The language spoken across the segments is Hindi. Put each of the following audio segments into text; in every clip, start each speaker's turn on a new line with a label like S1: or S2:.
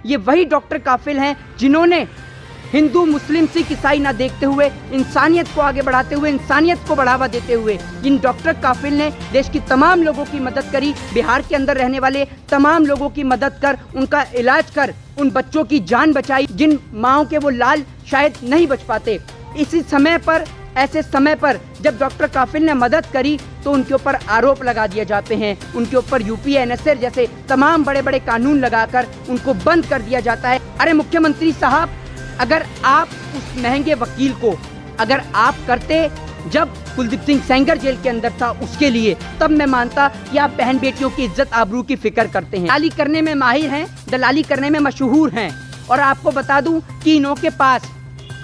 S1: ये वही डॉक्टर काफिल हैं जिन्होंने हिंदू मुस्लिम सिख ईसाई ना देखते हुए इंसानियत को आगे बढ़ाते हुए, इंसानियत को बढ़ावा देते हुए इन डॉक्टर काफिल ने देश की तमाम लोगों की मदद करी। बिहार के अंदर रहने वाले तमाम लोगों की मदद कर, उनका इलाज कर, उन बच्चों की जान बचाई जिन माँओं के वो लाल शायद नहीं बच पाते। इसी समय पर, ऐसे समय पर जब डॉक्टर काफिल ने मदद करी तो उनके ऊपर आरोप लगा दिए जाते हैं, उनके ऊपर यूपी एनएसए जैसे तमाम बड़े बड़े कानून लगाकर उनको बंद कर दिया जाता है। अरे मुख्यमंत्री साहब, अगर आप उस महंगे वकील को अगर आप करते जब कुलदीप सिंह सेंगर जेल के अंदर था उसके लिए, तब मैं मानता कि आप बहन बेटियों की इज्जत आबरू की फिक्र करते हैं। दलाली करने में माहिर हैं, दलाली करने में मशहूर हैं। और आपको बता दूं कि इनके पास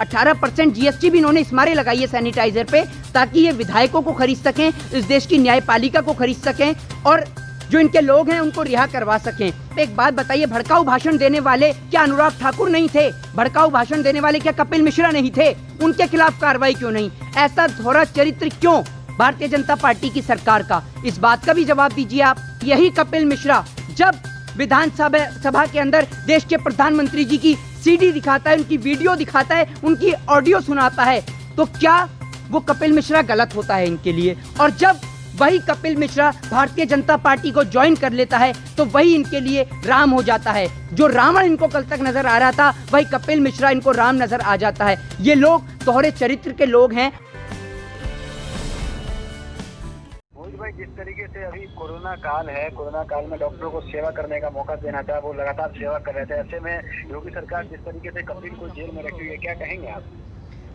S1: 18% जीएसटी भी इन्होंने इस मारे लगाई है सैनिटाइजर पे, ताकि ये विधायकों को खरीद सकें, इस देश की न्यायपालिका को खरीद सकें और जो इनके लोग हैं उनको रिहा करवा सकें। एक बात बताइए, भड़काऊ भाषण देने वाले क्या अनुराग ठाकुर नहीं थे? भड़काऊ भाषण देने वाले क्या कपिल मिश्रा नहीं थे? उनके खिलाफ कार्रवाई क्यों नहीं? ऐसा दोहरा चरित्र क्यों भारतीय जनता पार्टी की सरकार का? इस बात का भी जवाब दीजिए आप। यही कपिल मिश्रा जब विधानसभा के अंदर देश के प्रधानमंत्री जी की सीडी दिखाता है, उनकी वीडियो दिखाता है, उनकी ऑडियो सुनाता है, तो क्या वो कपिल मिश्रा गलत होता है इनके लिए? और जब वही कपिल मिश्रा भारतीय जनता पार्टी को ज्वाइन कर लेता है तो वही इनके लिए राम हो जाता है। जो रावण इनको कल तक नजर आ रहा था, वही कपिल मिश्रा इनको राम नजर आ जाता है। ये लोग दोहरे चरित्र के लोग हैं।
S2: भाई, जिस तरीके से अभी कोरोना काल है, कोरोना काल में डॉक्टरों को सेवा करने का मौका देना था, वो लगातार सेवा कर रहे थे। ऐसे में योगी सरकार जिस तरीके से कपिल को जेल में रखी हुई है, क्या कहेंगे आप?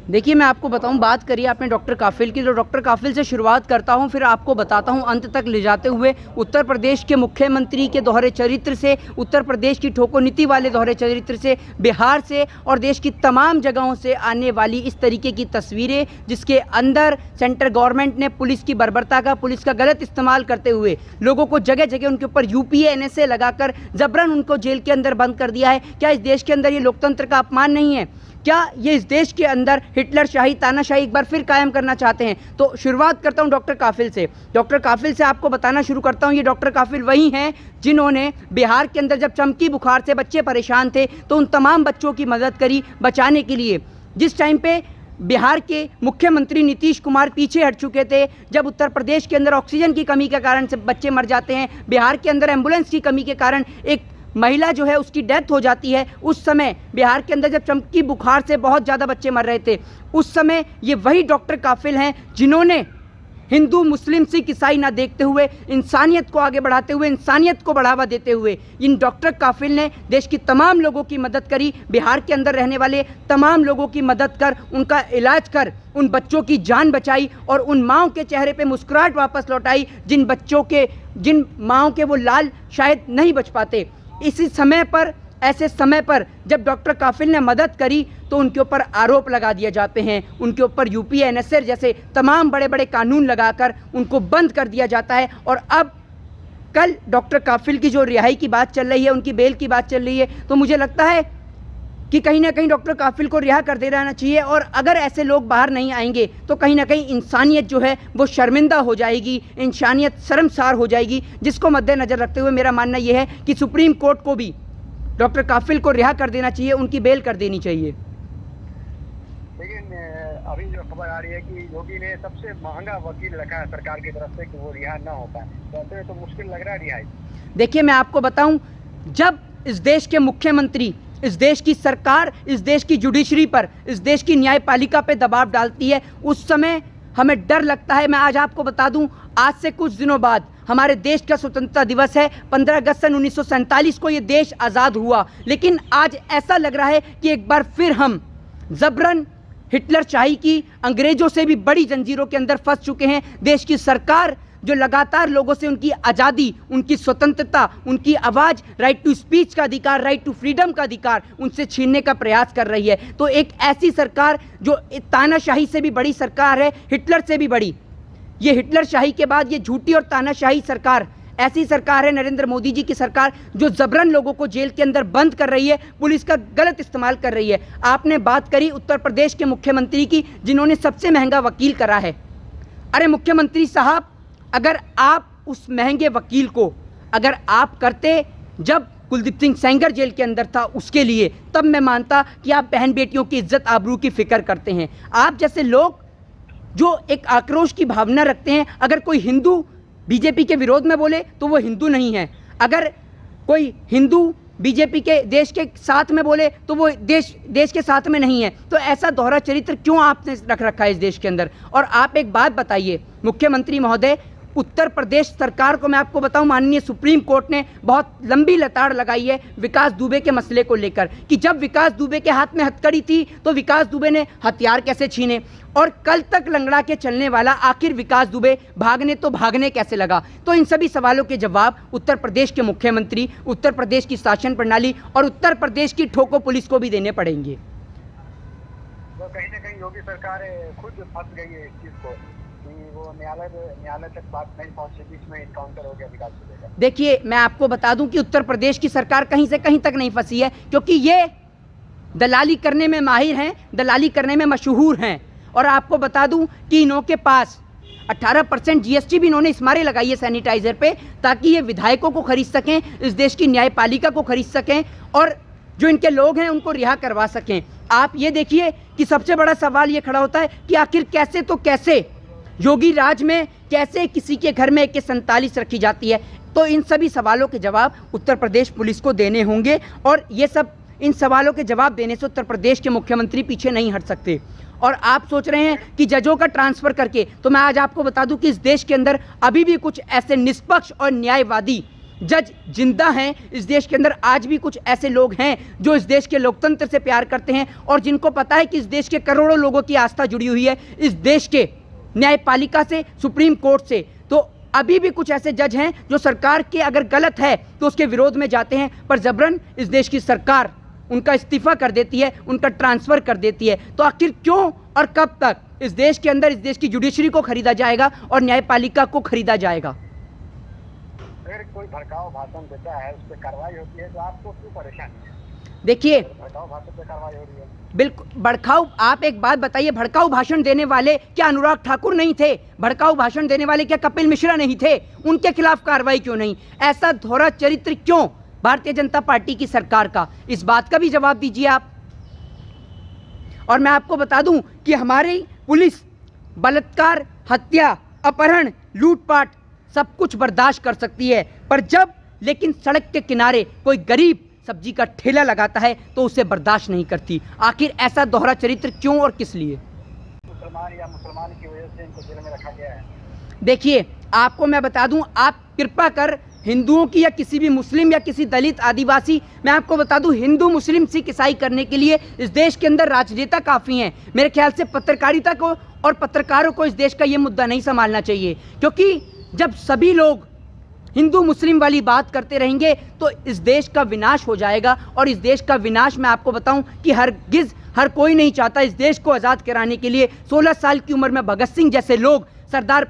S1: देखिए, मैं आपको बताऊं, बात करिए आपने डॉक्टर काफिल की, तो डॉक्टर काफिल से शुरुआत करता हूं, फिर आपको बताता हूं अंत तक ले जाते हुए उत्तर प्रदेश के मुख्यमंत्री के दोहरे चरित्र से, उत्तर प्रदेश की ठोको नीति वाले दोहरे चरित्र से, बिहार से और देश की तमाम जगहों से आने वाली इस तरीके की तस्वीरें, जिसके अंदर सेंट्रल गवर्नमेंट ने पुलिस की बर्बरता का, पुलिस का गलत इस्तेमाल करते हुए लोगों को जगह जगह उनके ऊपर यूपीए एनएसए लगाकर जबरन उनको जेल के अंदर बंद कर दिया है। क्या इस देश के अंदर ये लोकतंत्र का अपमान नहीं है? क्या ये इस देश के अंदर हिटलर शाही, तानाशाही एक बार फिर कायम करना चाहते हैं? तो शुरुआत करता हूं डॉक्टर काफिल से। डॉक्टर काफिल से आपको बताना शुरू करता हूं, ये डॉक्टर काफिल वही हैं जिन्होंने बिहार के अंदर जब चमकी बुखार से बच्चे परेशान थे तो उन तमाम बच्चों की मदद करी बचाने के लिए। जिस टाइम पे बिहार के मुख्यमंत्री नीतीश कुमार पीछे हट चुके थे, जब उत्तर प्रदेश के अंदर ऑक्सीजन की कमी के कारण से बच्चे मर जाते हैं, बिहार के अंदर एम्बुलेंस की कमी के कारण एक महिला जो है उसकी डेथ हो जाती है, उस समय बिहार के अंदर जब चमकी बुखार से बहुत ज़्यादा बच्चे मर रहे थे, उस समय ये वही डॉक्टर काफिल हैं जिन्होंने हिंदू मुस्लिम सिख ईसाई ना देखते हुए इंसानियत को आगे बढ़ाते हुए, इंसानियत को बढ़ावा देते हुए इन डॉक्टर काफिल ने देश की तमाम लोगों की मदद करी। बिहार के अंदर रहने वाले तमाम लोगों की मदद कर, उनका इलाज कर, उन बच्चों की जान बचाई और उन माँओं के चेहरे पे मुस्कुराहट वापस लौटाई जिन माँओं के वो लाल शायद नहीं बच पाते। इसी समय पर, ऐसे समय पर जब डॉक्टर काफिल ने मदद करी तो उनके ऊपर आरोप लगा दिए जाते हैं, उनके ऊपर यूपी एनएसए जैसे तमाम बड़े बड़े कानून लगाकर उनको बंद कर दिया जाता है। और अब कल डॉक्टर काफिल की जो रिहाई की बात चल रही है, उनकी बेल की बात चल रही है, तो मुझे लगता है कि कहीं ना कहीं डॉक्टर काफिल को रिहा कर देना चाहिए। और अगर ऐसे लोग बाहर नहीं आएंगे तो कहीं ना कहीं इंसानियत जो है वो शर्मिंदा हो जाएगी, इंसानियत शर्मसार हो जाएगी, जिसको मद्देनज़र रखते हुए मेरा मानना यह है कि सुप्रीम कोर्ट को भी डॉक्टर काफिल को रिहा कर देना चाहिए, उनकी बेल कर देनी चाहिए।
S2: लेकिन अभी जो खबर आ रही है कि योगी ने सबसे महंगा वकील रखा है सरकार की तरफ से कि वो रिहा ना हो पाए, तो ऐसे में तो मुश्किल लग रहा है रिहाई।
S1: देखिए, मैं आपको बताऊं, जब इस देश के मुख्यमंत्री, इस देश की सरकार, इस देश की जुडिशरी पर, इस देश की न्यायपालिका पे दबाव डालती है, उस समय हमें डर लगता है। मैं आज आपको बता दूं, आज से कुछ दिनों बाद हमारे देश का स्वतंत्रता दिवस है। 15 अगस्त सन 1947 को ये देश आज़ाद हुआ, लेकिन आज ऐसा लग रहा है कि एक बार फिर हम जबरन हिटलर शाही की, अंग्रेजों से भी बड़ी जंजीरों के अंदर फंस चुके हैं। देश की सरकार जो लगातार लोगों से उनकी आज़ादी, उनकी स्वतंत्रता, उनकी आवाज़, राइट टू स्पीच का अधिकार, राइट टू फ्रीडम का अधिकार उनसे छीनने का प्रयास कर रही है। तो एक ऐसी सरकार जो तानाशाही से भी बड़ी सरकार है, हिटलर से भी बड़ी, ये हिटलर शाही के बाद ये झूठी और तानाशाही सरकार, ऐसी सरकार है नरेंद्र मोदी जी की सरकार, जो जबरन लोगों को जेल के अंदर बंद कर रही है, पुलिस का गलत इस्तेमाल कर रही है। आपने बात करी उत्तर प्रदेश के मुख्यमंत्री की, जिन्होंने सबसे महंगा वकील करा है। अरे मुख्यमंत्री साहब, अगर आप उस महंगे वकील को अगर आप करते जब कुलदीप सिंह सेंगर जेल के अंदर था उसके लिए, तब मैं मानता कि आप बहन बेटियों की इज्जत आबरू की फिक्र करते हैं। आप जैसे लोग जो एक आक्रोश की भावना रखते हैं, अगर कोई हिंदू बीजेपी के विरोध में बोले तो वो हिंदू नहीं है, अगर कोई हिंदू बीजेपी के देश के साथ में बोले तो वो देश के साथ में नहीं है। तो ऐसा दोहरा चरित्र क्यों आपने रख रखा है इस देश के अंदर? और आप एक बात बताइए मुख्यमंत्री महोदय, उत्तर प्रदेश सरकार को मैं आपको बताऊं, माननीय सुप्रीम कोर्ट ने बहुत लंबी लताड़ लगाई है विकास दुबे के मसले को लेकर कि जब विकास दुबे के हाथ में हथकड़ी थी तो विकास दुबे ने हथियार कैसे छीने, और कल तक लंगड़ा के चलने वाला आखिर विकास दुबे भागने कैसे लगा। तो इन सभी सवालों के जवाब उत्तर प्रदेश के मुख्यमंत्री, उत्तर प्रदेश की शासन प्रणाली और उत्तर प्रदेश की ठोको पुलिस को भी देने पड़ेंगे।
S2: तो कहीं ना कहीं योगी सरकार खुद फंस गई है इस चीज को कि वो न्यायालय तक बात नहीं पहुंची, बीच में इनकाउंटर हो गया विकास दुबे का।
S1: देखिए मैं आपको बता दूं कि उत्तर प्रदेश की सरकार कहीं से कहीं तक नहीं फंसी है, क्योंकि ये दलाली करने में माहिर हैं, दलाली करने में मशहूर हैं। और आपको बता दूं कि इनके पास 18% जीएसटी भी इन्होंने इस मारे लगाई है सैनिटाइजर पे, ताकि ये विधायकों को खरीद सकें, इस देश की न्यायपालिका को खरीद सकें और जो इनके लोग हैं उनको रिहा करवा सकें। आप ये देखिए कि सबसे बड़ा सवाल ये खड़ा होता है कि आखिर कैसे तो कैसे योगी राज में कैसे किसी के घर में AK-47 रखी जाती है। तो इन सभी सवालों के जवाब उत्तर प्रदेश पुलिस को देने होंगे और ये सब इन सवालों के जवाब देने से उत्तर प्रदेश के मुख्यमंत्री पीछे नहीं हट सकते। और आप सोच रहे हैं कि जजों का ट्रांसफ़र करके, तो मैं आज आपको बता दूं कि इस देश के अंदर अभी भी कुछ ऐसे निष्पक्ष और न्यायवादी जज जिंदा हैं। इस देश के अंदर आज भी कुछ ऐसे लोग हैं जो इस देश के लोकतंत्र से प्यार करते हैं और जिनको पता है कि इस देश के करोड़ों लोगों की आस्था जुड़ी हुई है इस देश के न्यायपालिका से, सुप्रीम कोर्ट से। तो अभी भी कुछ ऐसे जज हैं जो सरकार के अगर गलत है तो उसके विरोध में जाते हैं, पर जबरन इस देश की सरकार उनका इस्तीफा कर देती है, उनका ट्रांसफ़र कर देती है। तो आखिर क्यों और कब तक इस देश के अंदर इस देश की जुडिशरी को खरीदा जाएगा और न्यायपालिका को खरीदा जाएगा?
S2: अगर कोई भड़काऊ भाषण देता है उस पर कार्रवाई होती है तो आपको क्यों परेशानी है?
S1: देखिए
S2: भड़काऊ भाषण पे कार्रवाई हो रही है।
S1: बिल्कुल भड़काऊ, आप एक बात बताइए, भड़काऊ भाषण देने वाले क्या अनुराग ठाकुर नहीं थे? भड़काऊ भाषण देने वाले क्या कपिल मिश्रा नहीं थे? उनके खिलाफ कार्रवाई क्यों नहीं? ऐसा दोहरा चरित्र क्यों भारतीय जनता पार्टी की सरकार का? इस बात का भी जवाब दीजिए आप। और मैं आपको बता दूं कि हमारी पुलिस बलात्कार, हत्या, अपहरण, लूटपाट सब कुछ बर्दाश्त कर सकती है, पर जब लेकिन सड़क के किनारे कोई गरीब सब्जी का ठेला लगाता है तो उसे बर्दाश्त नहीं करती। आखिर ऐसा दोहरा चरित्र क्यों और किस लिए?
S2: मुसलमान की वजह से इनको जेल में रखा गया है।
S1: देखिए आपको मैं बता दूं, आप कृपा कर हिंदुओं की या किसी भी मुस्लिम या किसी दलित आदिवासी, मैं आपको बता दूं हिंदू मुस्लिम सिख ईसाई करने के लिए इस देश के अंदर राजनेता काफ़ी हैं। मेरे ख्याल से पत्रकारिता को और पत्रकारों को इस देश का ये मुद्दा नहीं संभालना चाहिए, क्योंकि जब सभी लोग हिंदू मुस्लिम वाली बात करते रहेंगे तो इस देश का विनाश हो जाएगा। और इस देश का विनाश मैं आपको बताऊं कि हरगिज़ हर कोई नहीं चाहता। इस देश को आज़ाद कराने के लिए 16 साल की उम्र में भगत सिंह जैसे लोग, सरदार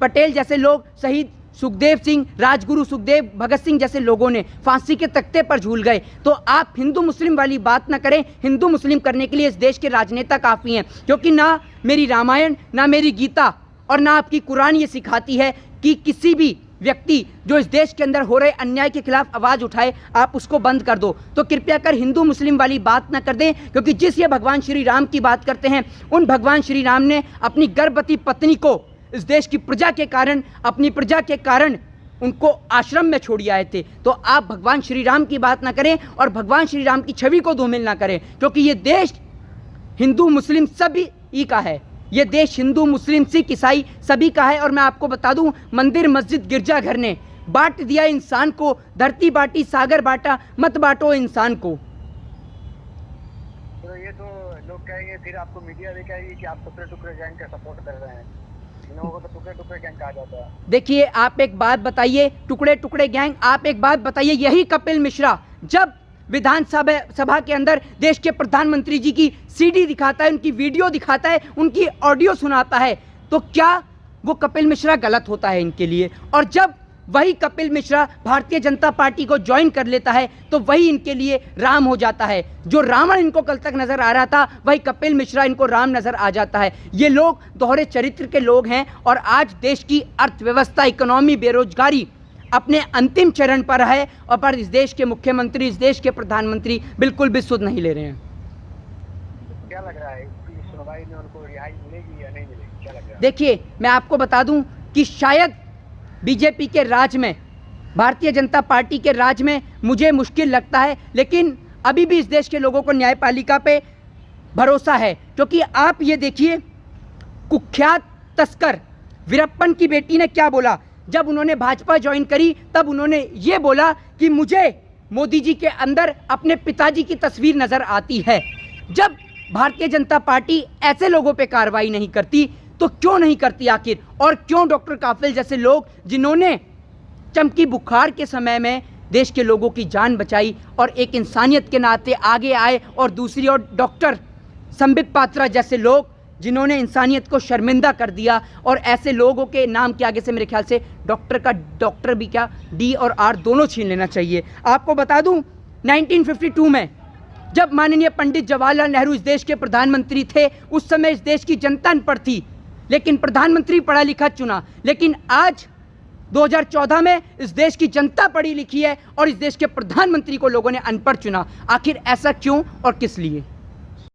S1: पटेल जैसे लोग, शहीद सुखदेव सिंह, राजगुरु सुखदेव, भगत सिंह जैसे लोगों ने फांसी के तख्ते पर झूल गए। तो आप हिंदू मुस्लिम वाली बात ना करें। हिंदू मुस्लिम करने के लिए इस देश के राजनेता काफ़ी हैं, क्योंकि ना मेरी रामायण, ना मेरी गीता और ना आपकी कुरान ये सिखाती है कि किसी भी व्यक्ति जो इस देश के अंदर हो रहे अन्याय के खिलाफ आवाज़ उठाए आप उसको बंद कर दो। तो कृपया कर हिंदू मुस्लिम वाली बात ना कर दें, क्योंकि जिस ये भगवान श्री राम की बात करते हैं, उन भगवान श्री राम ने अपनी गर्भवती पत्नी को इस देश की प्रजा के कारण, अपनी प्रजा के कारण उनको आश्रम में छोड़ आए थे। तो आप भगवान श्री राम की बात ना करें और भगवान श्री राम की छवि को धूमिल ना करें, क्योंकि ये देश हिंदू मुस्लिम सभी का है। ये देश हिंदू मुस्लिम सिख ईसाई सभी का है। और मैं आपको बता दूं, मंदिर मस्जिद गिरजाघर ने बांट दिया इंसान को, धरती बांटी सागर बांटा, मत बांटो इंसान को।
S2: तो ये तो लोग कहेंगे, फिर आपको मीडिया भी कहेगी कि आप टुकड़े टुकड़े गैंग का सपोर्ट कर रहे हैं। इन लोगों को तो टुकड़े टुकड़े गैंग कहा जाता है।
S1: देखिए आप एक बात बताइए, टुकड़े टुकड़े गैंग, आप एक बात बताइए, यही कपिल मिश्रा जब विधानसभा के अंदर देश के प्रधानमंत्री जी की सीडी दिखाता है, उनकी वीडियो दिखाता है, उनकी ऑडियो सुनाता है, तो क्या वो कपिल मिश्रा गलत होता है इनके लिए? और जब वही कपिल मिश्रा भारतीय जनता पार्टी को ज्वाइन कर लेता है तो वही इनके लिए राम हो जाता है। जो रावण इनको कल तक नजर आ रहा था, वही कपिल मिश्रा इनको राम नजर आ जाता है। ये लोग दोहरे चरित्र के लोग हैं और आज देश की अर्थव्यवस्था, इकोनॉमी, बेरोजगारी अपने अंतिम चरण पर है और पर इस देश के मुख्यमंत्री, इस देश के प्रधानमंत्री बिल्कुल भी सुध नहीं ले रहे हैं।
S2: क्या लग रहा है इस सुनवाई में उनको रिहाई मिलेगी या नहीं मिलेगी, क्या लग रहा है?
S1: देखिए, मैं आपको बता दूं कि शायद बीजेपी के राज में, भारतीय जनता पार्टी के राज में मुझे मुश्किल लगता है, लेकिन अभी भी इस देश के लोगों को न्यायपालिका पे भरोसा है। क्योंकि आप ये देखिए, कुख्यात तस्कर वीरप्पन की बेटी ने क्या बोला जब उन्होंने भाजपा ज्वाइन करी, तब उन्होंने ये बोला कि मुझे मोदी जी के अंदर अपने पिताजी की तस्वीर नज़र आती है। जब भारतीय जनता पार्टी ऐसे लोगों पे कार्रवाई नहीं करती तो क्यों नहीं करती आखिर? और क्यों डॉक्टर काफिल जैसे लोग, जिन्होंने चमकी बुखार के समय में देश के लोगों की जान बचाई और एक इंसानियत के नाते आगे आए, और दूसरी ओर डॉक्टर संबित पात्रा जैसे लोग जिन्होंने इंसानियत को शर्मिंदा कर दिया, और ऐसे लोगों के नाम के आगे से मेरे ख्याल से डॉक्टर का डॉक्टर भी क्या, डी और आर दोनों छीन लेना चाहिए। आपको बता दूं 1952 में जब माननीय पंडित जवाहरलाल नेहरू इस देश के प्रधानमंत्री थे, उस समय इस देश की जनता अनपढ़ थी, लेकिन प्रधानमंत्री पढ़ा लिखा चुना। लेकिन आज 2014 में इस देश की जनता पढ़ी लिखी है और इस देश के प्रधानमंत्री को लोगों ने अनपढ़ चुना। आखिर ऐसा क्यों और किस लिए?